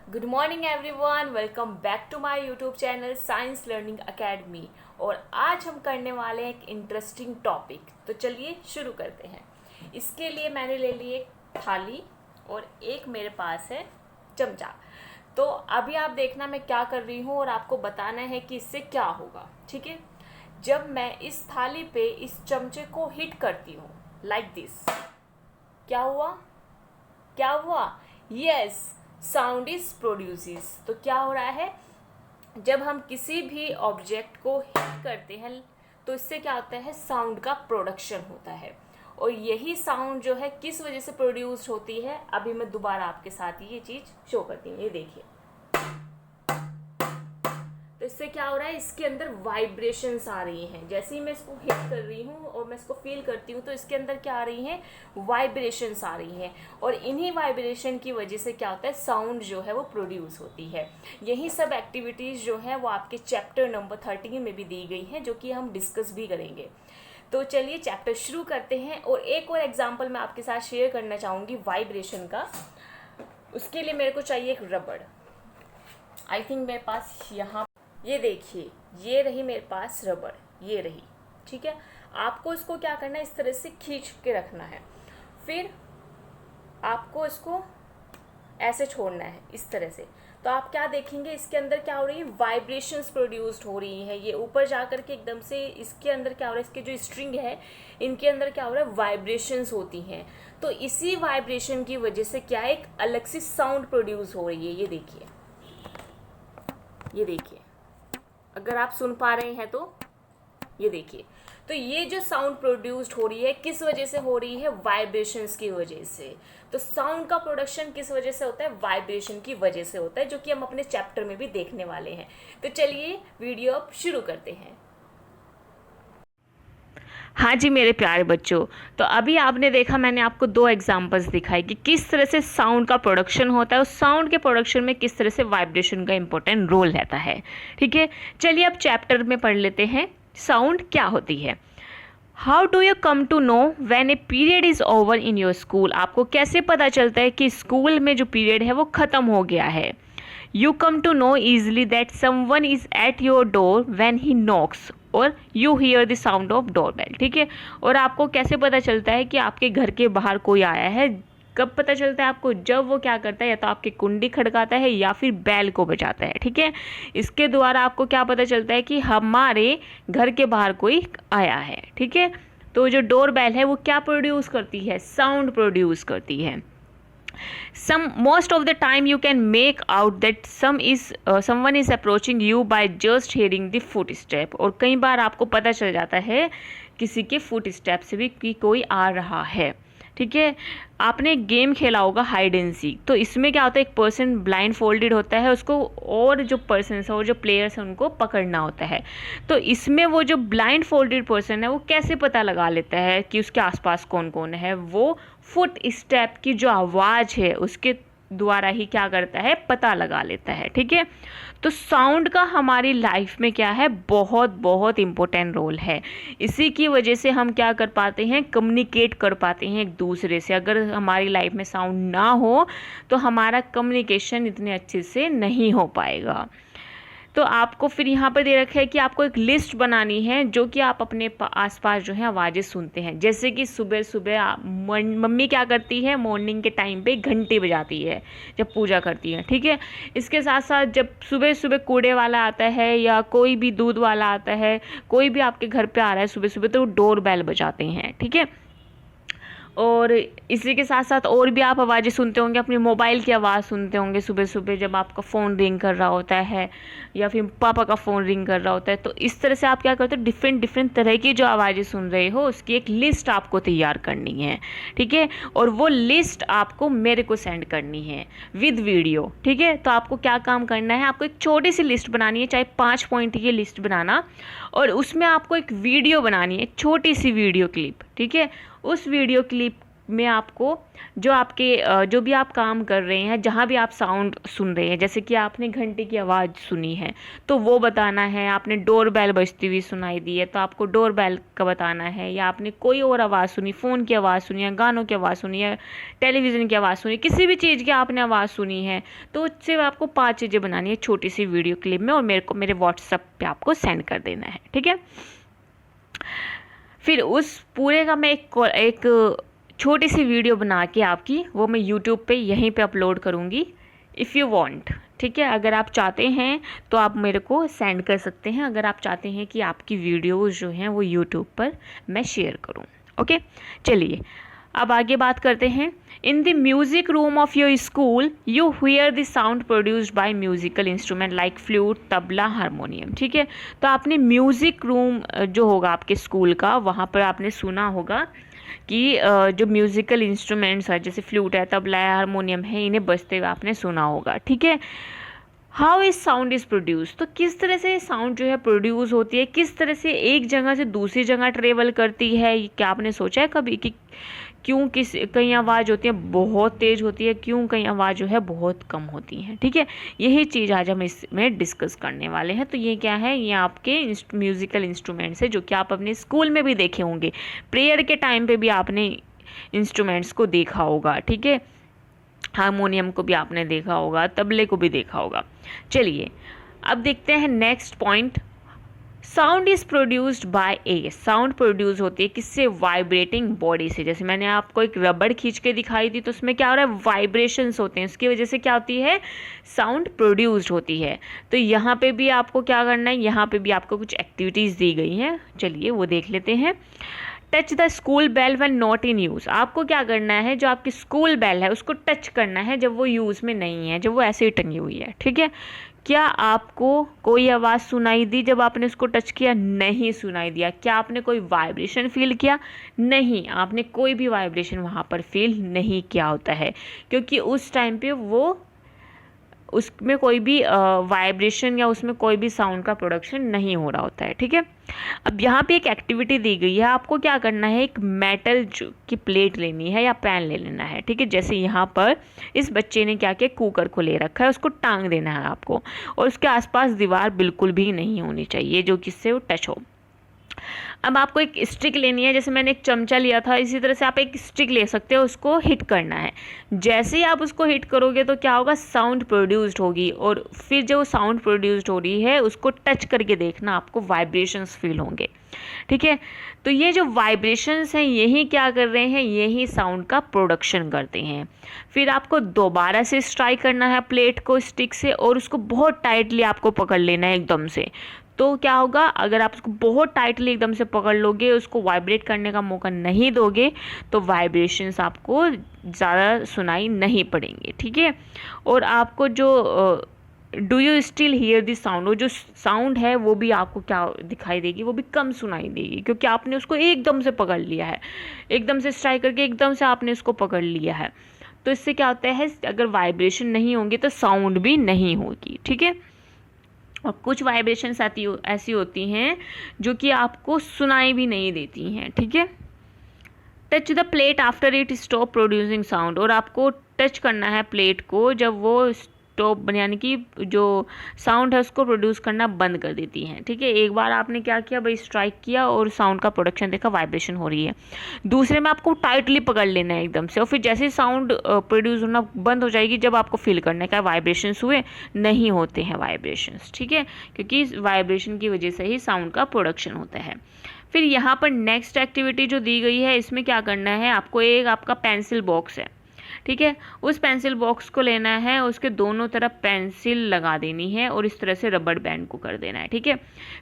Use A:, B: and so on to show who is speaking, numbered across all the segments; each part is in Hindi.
A: Good morning everyone, welcome back to my YouTube channel Science Learning Academy. और आज हम करने वाले हैं एक इंटरेस्टिंग टॉपिक। तो चलिए शुरू करते हैं। इसके लिए मैंने ले ली एक थाली और एक मेरे पास है चमचा। तो अभी आप देखना मैं क्या कर रही हूँ और आपको बताना है कि इससे क्या होगा। ठीक है, जब मैं इस थाली पे इस चमचे को हिट करती हूँ लाइक दिस, क्या हुआ? क्या हुआ? Yes, sound is produces. तो क्या हो रहा है, जब हम किसी भी ऑब्जेक्ट को हिट करते हैं तो इससे क्या होता है, साउंड का प्रोडक्शन होता है। और यही साउंड जो है किस वजह से प्रोड्यूस होती है, अभी मैं दोबारा आपके साथ ये चीज़ शो करती हूँ। ये देखिए, तो इससे क्या हो रहा है, इसके अंदर वाइब्रेशंस आ रही हैं। जैसे ही मैं इसको हिट कर रही हूँ और मैं इसको फील करती हूँ तो इसके अंदर क्या आ रही हैं, वाइब्रेशंस आ रही हैं। और इन्हीं वाइब्रेशन की वजह से क्या होता है, साउंड जो है वो प्रोड्यूस होती है। यही सब एक्टिविटीज़ जो है वो आपके चैप्टर नंबर 13 में भी दी गई हैं, जो कि हम डिस्कस भी करेंगे। तो चलिए चैप्टर शुरू करते हैं। और एक और एग्जाम्पल मैं आपके साथ शेयर करना चाहूँगी वाइब्रेशन का। उसके लिए मेरे को चाहिए एक रबड़। आई थिंक मेरे पास यहाँ, ये देखिए, ये रही मेरे पास रबड़, ये रही। ठीक है, आपको इसको क्या करना है, इस तरह से खींच के रखना है। फिर आपको इसको ऐसे छोड़ना है इस तरह से। तो आप क्या देखेंगे, इसके अंदर क्या हो रही है, वाइब्रेशंस प्रोड्यूस्ड हो रही है। ये ऊपर जा कर के एकदम से इसके अंदर क्या हो रहा है, इसके जो स्ट्रिंग है इनके अंदर क्या हो रहा है, वाइब्रेशंस होती हैं। तो इसी वाइब्रेशन की वजह से क्या है, एक अलग सी साउंड प्रोड्यूस हो रही है। ये देखिए, ये देखिए, अगर आप सुन पा रहे हैं तो ये देखिए। तो ये जो साउंड प्रोड्यूस्ड हो रही है किस वजह से हो रही है, वाइब्रेशंस की वजह से। तो साउंड का प्रोडक्शन किस वजह से होता है, वाइब्रेशन की वजह से होता है, जो कि हम अपने चैप्टर में भी देखने वाले हैं। तो चलिए वीडियो अब शुरू करते हैं। हाँ जी मेरे प्यारे बच्चों, तो अभी आपने देखा, मैंने आपको दो एग्जांपल्स दिखाए कि किस तरह से साउंड का प्रोडक्शन होता है और साउंड के प्रोडक्शन में किस तरह से वाइब्रेशन का इंपॉर्टेंट रोल रहता है। ठीक है, चलिए अब चैप्टर में पढ़ लेते हैं, साउंड क्या होती है। How do you come to know when a period is over in your school. आपको कैसे पता चलता है कि स्कूल में जो पीरियड है वो ख़त्म हो गया है। You come to know easily that someone is at your door when he knocks और you hear the sound of doorbell। ठीक है, और आपको कैसे पता चलता है कि आपके घर के बाहर कोई आया है, कब पता चलता है आपको, जब वो क्या करता है, या तो आपकी कुंडी खड़काता है या फिर बैल को बजाता है। ठीक है, इसके द्वारा आपको क्या पता चलता है कि हमारे घर के बाहर कोई आया है। ठीक है, तो जो डोर बेल है वो क्या प्रोड्यूस करती है, साउंड प्रोड्यूस करती है। Most of the time you can make out that someone is approaching you by just hearing the footstep। और कई बार आपको पता चल जाता है किसी के फुट स्टेप से भी कि कोई आ रहा है। ठीक है, आपने एक गेम खेला होगा हाइड एंड सीक। तो इसमें क्या होता है, एक पर्सन ब्लाइंड फोल्डेड होता है, उसको और जो पर्सन है और जो प्लेयर्स हैं उनको पकड़ना होता है। तो इसमें वो जो ब्लाइंड फोल्डेड पर्सन है वो कैसे पता लगा लेता है कि उसके आसपास कौन कौन है, वो फुट स्टेप की जो आवाज़ है उसके द्वारा ही क्या करता है, पता लगा लेता है। ठीक है, तो साउंड का हमारी लाइफ में क्या है, बहुत बहुत इम्पोर्टेंट रोल है। इसी की वजह से हम क्या कर पाते हैं, कम्युनिकेट कर पाते हैं एक दूसरे से। अगर हमारी लाइफ में साउंड ना हो तो हमारा कम्युनिकेशन इतने अच्छे से नहीं हो पाएगा। तो आपको फिर यहाँ पर दे रखा है कि आपको एक लिस्ट बनानी है जो कि आप अपने आसपास जो है आवाज़ें सुनते हैं। जैसे कि सुबह सुबह मम्मी क्या करती है, मॉर्निंग के टाइम पे घंटी बजाती है जब पूजा करती है। ठीक है, इसके साथ साथ जब सुबह सुबह कूड़े वाला आता है या कोई भी दूध वाला आता है, कोई भी आपके घर पे आ रहा है सुबह सुबह, तो डोर बेल बजाते हैं। ठीक है, और इसी के साथ साथ और भी आप आवाज़ें सुनते होंगे, अपनी मोबाइल की आवाज़ सुनते होंगे सुबह सुबह जब आपका फ़ोन रिंग कर रहा होता है या फिर पापा का फ़ोन रिंग कर रहा होता है। तो इस तरह से आप क्या करते हो, डिफरेंट डिफरेंट तरह की जो आवाज़ें सुन रहे हो उसकी एक लिस्ट आपको तैयार करनी है। ठीक है, और वो लिस्ट आपको मेरे को सेंड करनी है विद वीडियो। ठीक है, तो आपको क्या काम करना है, आपको एक छोटी सी लिस्ट बनानी है, चाहे 5 पॉइंट की लिस्ट बनाना, और उसमें आपको एक वीडियो बनानी है, छोटी सी वीडियो क्लिप। ठीक है, उस वीडियो क्लिप में आपको जो आपके जो भी आप काम कर रहे हैं, जहाँ भी आप साउंड सुन रहे हैं, जैसे कि आपने घंटे की आवाज़ सुनी है तो वो बताना है, आपने डोर बेल बजती हुई सुनाई दी है तो आपको डोर बेल का बताना है, या आपने कोई और आवाज़ सुनी, फ़ोन की आवाज़ सुनी है, गानों की आवाज़ सुनी है, टेलीविज़न की आवाज़ सुनी, किसी भी चीज़ की आपने आवाज़ सुनी है, तो उससे आपको 5 चीज़ें बनानी है छोटी सी वीडियो क्लिप में, और मेरे व्हाट्सएप पे आपको सेंड कर देना है, ठीक है। फिर उस पूरे का मैं एक छोटी सी वीडियो बना के आपकी वो मैं यूट्यूब पे यहीं पे अपलोड करूँगी, इफ़ यू वांट, ठीक है। अगर आप चाहते हैं तो आप मेरे को सेंड कर सकते हैं, अगर आप चाहते हैं कि आपकी वीडियोज़ जो हैं वो यूट्यूब पर मैं शेयर करूँ, ओके। चलिए अब आगे बात करते हैं। In the music room of your school you here the sound produced by musical instrument like flute, tabla, harmonium, ठीक है। तो आपने म्यूज़िक रूम जो होगा आपके स्कूल का, वहाँ पर आपने सुना होगा कि जो म्यूज़िकल इंस्ट्रूमेंट्स है जैसे फ्लूट है, तबला है, हारमोनियम है, इन्हें बजते हुए आपने सुना होगा, ठीक है। How is sound is produce, तो किस तरह से साउंड जो है प्रोड्यूस होती है, किस तरह से एक जगह से दूसरी जगह ट्रेवल करती है, क्या आपने सोचा है कभी कि क्यों कई आवाज़ होती है बहुत तेज़ होती है, क्यों कई आवाज़ जो है बहुत कम होती है, ठीक है। यही चीज़ आज हम इसमें डिस्कस करने वाले हैं। तो ये क्या है, ये आपके म्यूज़िकल इंस्ट्रूमेंट्स है जो कि आप अपने स्कूल में भी देखे होंगे, प्रेयर के टाइम पे भी आपने इंस्ट्रूमेंट्स को देखा होगा, ठीक है। हारमोनियम को भी आपने देखा होगा, तबले को भी देखा होगा। चलिए अब देखते हैं next point. Sound is produced by A, sound produce होती है किससे, वाइब्रेटिंग बॉडी से। जैसे मैंने आपको एक रबड़ खींच के दिखाई थी तो उसमें क्या हो रहा है, वाइब्रेशंस होते हैं, उसकी वजह से क्या होती है, साउंड प्रोड्यूस्ड होती है। तो यहाँ पे भी आपको क्या करना है, यहाँ पे भी आपको कुछ एक्टिविटीज़ दी गई हैं, चलिए वो देख लेते हैं। Touch the school bell when not in use, आपको क्या करना है, जो आपकी स्कूल बेल है उसको टच करना है जब वो यूज़ में नहीं है, जब वो ऐसे ही टंगी हुई है, ठीक है। क्या आपको कोई आवाज़ सुनाई दी जब आपने उसको टच किया, नहीं सुनाई दिया। क्या आपने कोई वाइब्रेशन फील किया, नहीं, आपने कोई भी वाइब्रेशन वहाँ पर फील नहीं किया होता है, क्योंकि उस टाइम पे वो उसमें कोई भी वाइब्रेशन या उसमें कोई भी साउंड का प्रोडक्शन नहीं हो रहा होता है, ठीक है। अब यहाँ पे एक एक्टिविटी दी गई है, आपको क्या करना है, एक मेटल की प्लेट लेनी है या पैन ले लेना है, ठीक है। जैसे यहाँ पर इस बच्चे ने क्या किया, कुकर को ले रखा है, उसको टांग देना है आपको, और उसके आसपास दीवार बिल्कुल भी नहीं होनी चाहिए जो किससे वो टच हो। अब आपको एक स्टिक लेनी है, जैसे मैंने एक चमचा लिया था, इसी तरह से आप एक स्टिक ले सकते हो, उसको हिट करना है। जैसे ही आप उसको हिट करोगे तो क्या होगा, साउंड प्रोड्यूस्ड होगी, और फिर जो साउंड प्रोड्यूस्ड हो रही है उसको टच करके देखना, आपको वाइब्रेशंस फील होंगे, ठीक है। तो ये जो वाइब्रेशंस हैं यही क्या कर रहे हैं, यही साउंड का प्रोडक्शन करते हैं। फिर आपको दोबारा से स्ट्राइक करना है प्लेट को स्टिक से, और उसको बहुत टाइटली आपको पकड़ लेना है एकदम से। तो क्या होगा, अगर आप उसको बहुत टाइटली एकदम से पकड़ लोगे, उसको वाइब्रेट करने का मौका नहीं दोगे, तो वाइब्रेशंस आपको ज़्यादा सुनाई नहीं पड़ेंगे, ठीक है। और आपको जो do you still here this sound, वो जो साउंड है वो भी आपको क्या दिखाई देगी, वो भी कम सुनाई देगी, क्योंकि आपने उसको एकदम से पकड़ लिया है, एकदम से स्ट्राइक करके एकदम से आपने उसको पकड़ लिया है। तो इससे क्या होता है, अगर वाइब्रेशन नहीं होंगे तो साउंड भी नहीं होगी, ठीक है। और कुछ वाइब्रेशंस ऐसी होती हैं जो कि आपको सुनाई भी नहीं देती हैं, ठीक है। Touch the plate after it stop producing sound, और आपको टच करना है प्लेट को जब वो स्टॉप यानी कि जो साउंड है उसको प्रोड्यूस करना बंद कर देती हैं, ठीक है। एक बार आपने क्या किया भाई, स्ट्राइक किया और साउंड का प्रोडक्शन देखा, वाइब्रेशन हो रही है। दूसरे में आपको टाइटली पकड़ लेना है एकदम से, और फिर जैसे साउंड प्रोड्यूस होना बंद हो जाएगी, जब आपको फील करने का वाइब्रेशंस हुए, नहीं होते हैं वाइब्रेशंस, ठीक है, क्योंकि वाइब्रेशन की वजह से ही साउंड का प्रोडक्शन होता है। फिर यहाँ पर नेक्स्ट एक्टिविटी जो दी गई है, इसमें क्या करना है, आपको एक आपका पेंसिल बॉक्स है, ठीक है। उस पेंसिल बॉक्स को लेना है, उसके दोनों तरफ पेंसिल लगा देनी है, और इस तरह से रबड़ बैंड को कर देना है, ठीक है।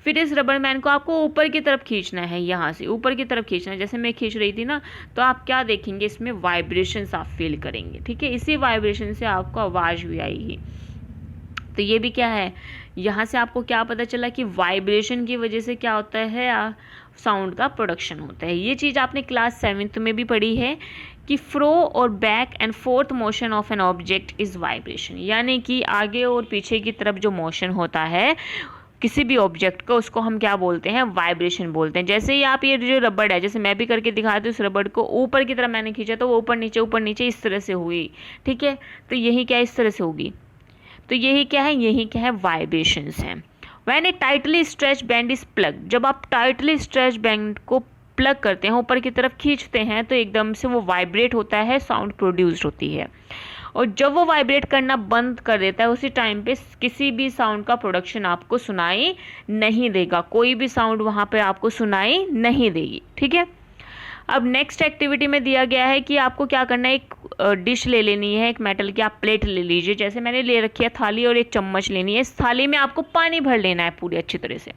A: फिर इस रबड़ बैंड को आपको ऊपर की तरफ खींचना है, यहाँ से ऊपर की तरफ खींचना है, जैसे मैं खींच रही थी ना, तो आप क्या देखेंगे, इसमें वाइब्रेशंस आप फील करेंगे, ठीक है। इसी वाइब्रेशन से आपको आवाज़ भी आएगी। तो ये भी क्या है, यहाँ से आपको क्या पता चला कि वाइब्रेशन की वजह से क्या होता है, साउंड का प्रोडक्शन होता है। ये चीज़ आपने क्लास 7th में भी पढ़ी है कि फ्रो और back and fourth motion of an object is vibration, यानी कि आगे और पीछे की तरफ जो मोशन होता है किसी भी ऑब्जेक्ट को, उसको हम क्या बोलते हैं, वाइब्रेशन बोलते हैं। जैसे ही आप ये जो रबड़ है, जैसे मैं भी करके दिखाती हूँ, इस रबड़ को ऊपर की तरफ मैंने खींचा तो वो ऊपर नीचे इस तरह से हुई, ठीक है। तो यही क्या इस तरह से होगी, तो यही क्या है, यही क्या है, वाइब्रेशंस हैं। When A tightly stretch band is plug, जब आप टाइटली स्ट्रेच बैंड को प्लग करते हैं, ऊपर की तरफ खींचते हैं, तो एकदम से वो वाइब्रेट होता है, साउंड प्रोड्यूस्ड होती है। और जब वो वाइब्रेट करना बंद कर देता है, उसी टाइम पे किसी भी साउंड का प्रोडक्शन आपको सुनाई नहीं देगा, कोई भी साउंड वहाँ पे आपको सुनाई नहीं देगी, ठीक है। अब नेक्स्ट एक्टिविटी में दिया गया है कि आपको क्या करना है, एक डिश ले लेनी है, एक मेटल की आप प्लेट ले लीजिए, जैसे मैंने ले रखी है थाली, और एक चम्मच लेनी है। इस थाली में आपको पानी भर लेना है पूरी अच्छी तरह से।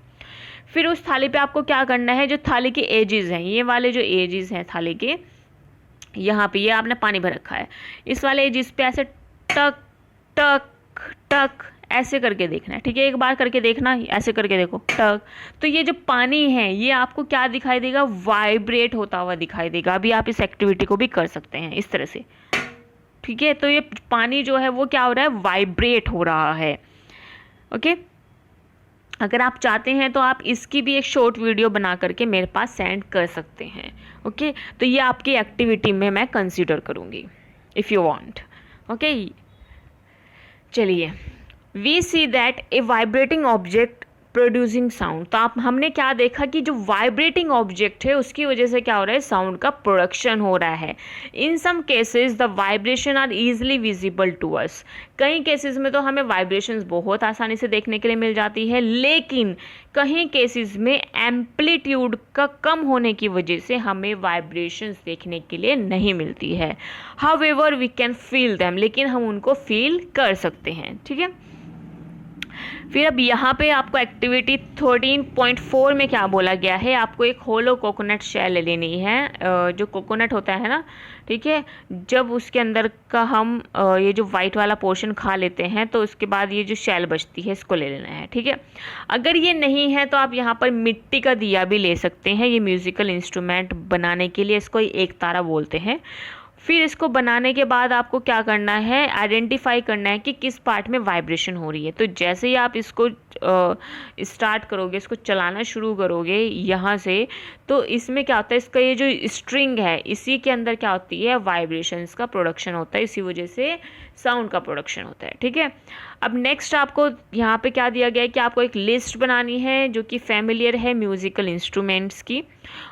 A: फिर उस थाली पे आपको क्या करना है, जो थाली के एजेस हैं, ये वाले जो एजेस हैं थाली के, यहाँ पे ये आपने पानी भर रखा है, इस वाले एजेस पे ऐसे टक टक टक ऐसे करके देखना है, ठीक है। एक बार करके देखना, ऐसे करके देखो टक, तो ये जो पानी है ये आपको क्या दिखाई देगा, वाइब्रेट होता हुआ दिखाई देगा। अभी आप इस एक्टिविटी को भी कर सकते हैं इस तरह से, ठीक है। तो ये पानी जो है वो क्या हो रहा है, वाइब्रेट हो रहा है, ओके। अगर आप चाहते हैं तो आप इसकी भी एक शॉर्ट वीडियो बना करके मेरे पास सेंड कर सकते हैं, ओके। तो ये आपकी एक्टिविटी में मैं कंसीडर करूँगी इफ़ यू वांट, ओके। चलिए, we see that a vibrating object producing sound, तो हमने क्या देखा कि जो वाइब्रेटिंग ऑब्जेक्ट है उसकी वजह से क्या हो रहा है, साउंड का प्रोडक्शन हो रहा है। In some cases the vibration are easily visible to us, कई केसेस में तो हमें वाइब्रेशंस बहुत आसानी से देखने के लिए मिल जाती है, लेकिन कहीं केसेस में एम्पलीट्यूड का कम होने की वजह से हमें वाइब्रेशंस देखने के लिए नहीं मिलती है। However we can feel them, लेकिन हम उनको फील कर सकते हैं, ठीक है। फिर अब यहाँ पे आपको एक्टिविटी 13.4 में क्या बोला गया है, आपको एक होलो कोकोनट शेल लेनी है। जो कोकोनट होता है ना, ठीक है, जब उसके अंदर का हम ये जो वाइट वाला पोर्शन खा लेते हैं तो उसके बाद ये जो शेल बचती है इसको ले लेना है, ठीक है। अगर ये नहीं है तो आप यहाँ पर मिट्टी का दिया भी ले सकते हैं, ये म्यूज़िकल इंस्ट्रूमेंट बनाने के लिए इसको एक तारा बोलते हैं। फिर इसको बनाने के बाद आपको क्या करना है, आइडेंटिफाई करना है कि किस पार्ट में वाइब्रेशन हो रही है। तो जैसे ही आप इसको स्टार्ट करोगे, इसको चलाना शुरू करोगे यहाँ से, तो इसमें क्या होता है, इसका ये जो स्ट्रिंग है इसी के अंदर क्या होती है, वाइब्रेशंस का प्रोडक्शन होता है, इसी वजह से साउंड का प्रोडक्शन होता है, ठीक है। अब नेक्स्ट आपको यहाँ पे क्या दिया गया है कि आपको एक लिस्ट बनानी है जो कि फैमिलियर है म्यूज़िकल इंस्ट्रूमेंट्स की,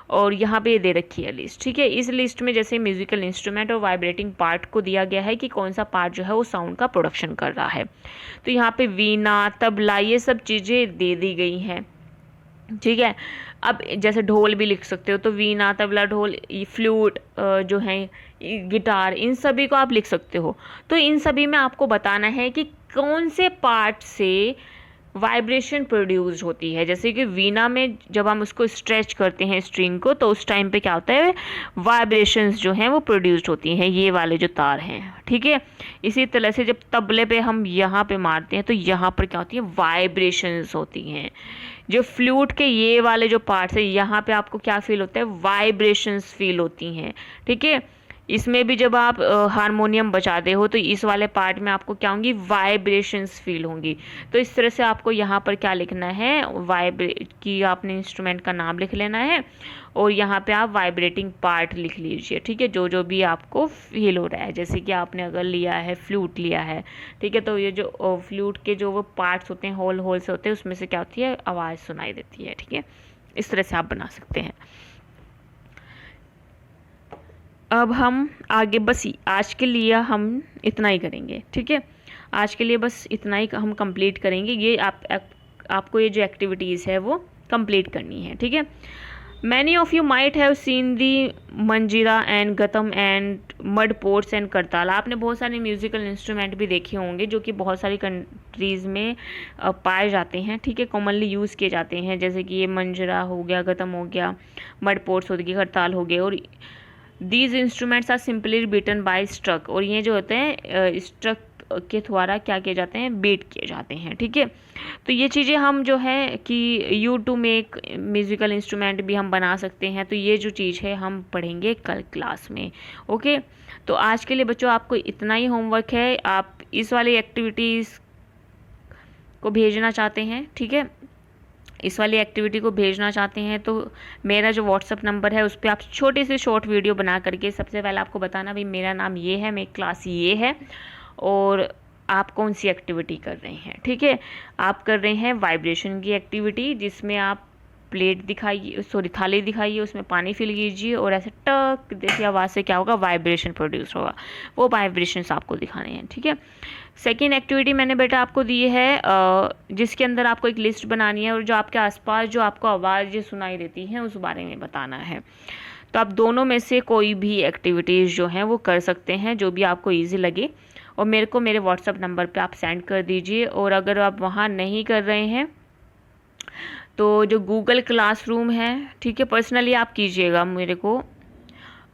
A: और यहाँ पे ये दे रखी है लिस्ट, ठीक है। इस लिस्ट में जैसे म्यूज़िकल इंस्ट्रूमेंट और वाइब्रेटिंग पार्ट को दिया गया है कि कौन सा पार्ट जो है वो साउंड का प्रोडक्शन कर रहा है। तो यहाँ पे वीणा, तबला, ये सब चीज़ें दे दी गई हैं, ठीक है। अब जैसे ढोल भी लिख सकते हो, तो वीणा, तबला, ढोल, फ्लूट जो है, गिटार, इन सभी को आप लिख सकते हो। तो इन सभी में आपको बताना है कि कौन से पार्ट से वाइब्रेशन प्रोड्यूस होती है। जैसे कि वीणा में जब हम उसको स्ट्रेच करते हैं स्ट्रिंग को, तो उस टाइम पे क्या होता है, वाइब्रेशंस जो हैं वो प्रोड्यूस्ड होती हैं, ये वाले जो तार हैं, ठीक है। इसी तरह से जब तबले पे हम यहाँ पे मारते हैं तो यहाँ पर क्या होती है, वाइब्रेशंस होती हैं। जो फ्लूट के ये वाले जो पार्ट्स है, यहाँ पे आपको क्या फील होता है, वाइब्रेशंस फील होती हैं, ठीक है। इसमें भी जब आप हारमोनियम बजाते हो तो इस वाले पार्ट में आपको क्या होंगी, वाइब्रेशंस फील होंगी। तो इस तरह से आपको यहाँ पर क्या लिखना है, कि आपने इंस्ट्रूमेंट का नाम लिख लेना है, और यहाँ पे आप वाइब्रेटिंग पार्ट लिख लीजिए, ठीक है, जो जो भी आपको फील हो रहा है। जैसे कि आपने अगर लिया है फ्लूट लिया है, ठीक है, तो ये जो फ्लूट के जो वो पार्ट्स होते हैं, होल से होते हैं, उसमें से क्या होती है, आवाज़ सुनाई देती है, ठीक है। इस तरह से आप बना सकते हैं। अब हम आगे बस आज के लिए हम इतना ही करेंगे, ठीक है। आज के लिए बस इतना ही हम कंप्लीट करेंगे। ये आपको ये जो एक्टिविटीज़ है वो कंप्लीट करनी है, ठीक है। Many of you might have seen the manjira and ghatam and mud pots and kartal. आपने बहुत सारे म्यूज़िकल इंस्ट्रूमेंट भी देखे होंगे जो कि बहुत सारी कंट्रीज़ में पाए जाते हैं, ठीक है, कॉमनली यूज़ किए जाते हैं। जैसे कि ये मंजीरा हो गया, गतम हो गया, मड पोट्स हो गई, करताल हो गए। और these instruments are simply beaten by struck, और ये जो होते हैं स्ट्रक के द्वारा क्या किए जाते हैं, बीट किए जाते हैं, ठीक है। तो ये चीज़ें हम जो है कि you to make musical instrument भी हम बना सकते हैं। तो ये जो चीज़ है हम पढ़ेंगे कल क्लास में, ओके। तो आज के लिए बच्चों आपको इतना ही होमवर्क है। आप इस वाली एक्टिविटीज़ को भेजना चाहते हैं, ठीक है, इस वाली एक्टिविटी को भेजना चाहते हैं तो मेरा जो व्हाट्सअप नंबर है उस पर आप छोटी सी शॉर्ट वीडियो बना करके सबसे पहले आपको बताना भाई मेरा नाम ये है, मेरी क्लास ये है और आप कौन सी एक्टिविटी कर रहे हैं। ठीक है, आप कर रहे हैं वाइब्रेशन की एक्टिविटी, जिसमें आप प्लेट दिखाइए, सॉरी थाली दिखाइए, उसमें पानी फिल कीजिए और ऐसे टक जैसी आवाज़ से क्या होगा, वाइब्रेशन प्रोड्यूस होगा। वो वाइब्रेशंस आपको दिखाने हैं। ठीक है, सेकेंड एक्टिविटी मैंने बेटा आपको दी है जिसके अंदर आपको एक लिस्ट बनानी है और जो आपके आसपास जो आपको आवाज़ सुनाई देती हैं उस बारे में बताना है। तो आप दोनों में से कोई भी एक्टिविटीज़ जो हैं वो कर सकते हैं, जो भी आपको ईजी लगे, और मेरे को मेरे व्हाट्सअप नंबर पे आप सेंड कर दीजिए। और अगर आप वहाँ नहीं कर रहे हैं तो जो गूगल क्लासरूम है, ठीक है, पर्सनली आप कीजिएगा मेरे को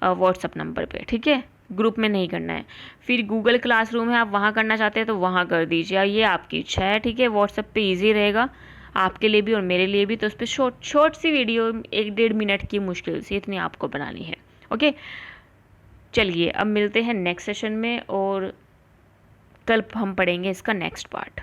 A: व्हाट्सअप नंबर पे। ठीक है, ग्रुप में नहीं करना है। फिर गूगल क्लासरूम है, आप वहाँ करना चाहते हैं तो वहाँ कर दीजिए, ये आपकी इच्छा है। ठीक है, व्हाट्सएप पे इजी रहेगा आपके लिए भी और मेरे लिए भी। तो उस पर शॉर्ट सी वीडियो 1-1.5 मिनट की मुश्किल से इतनी आपको बनानी है। ओके, चलिए अब मिलते हैं नेक्स्ट सेशन में और कल हम पढ़ेंगे इसका नेक्स्ट पार्ट।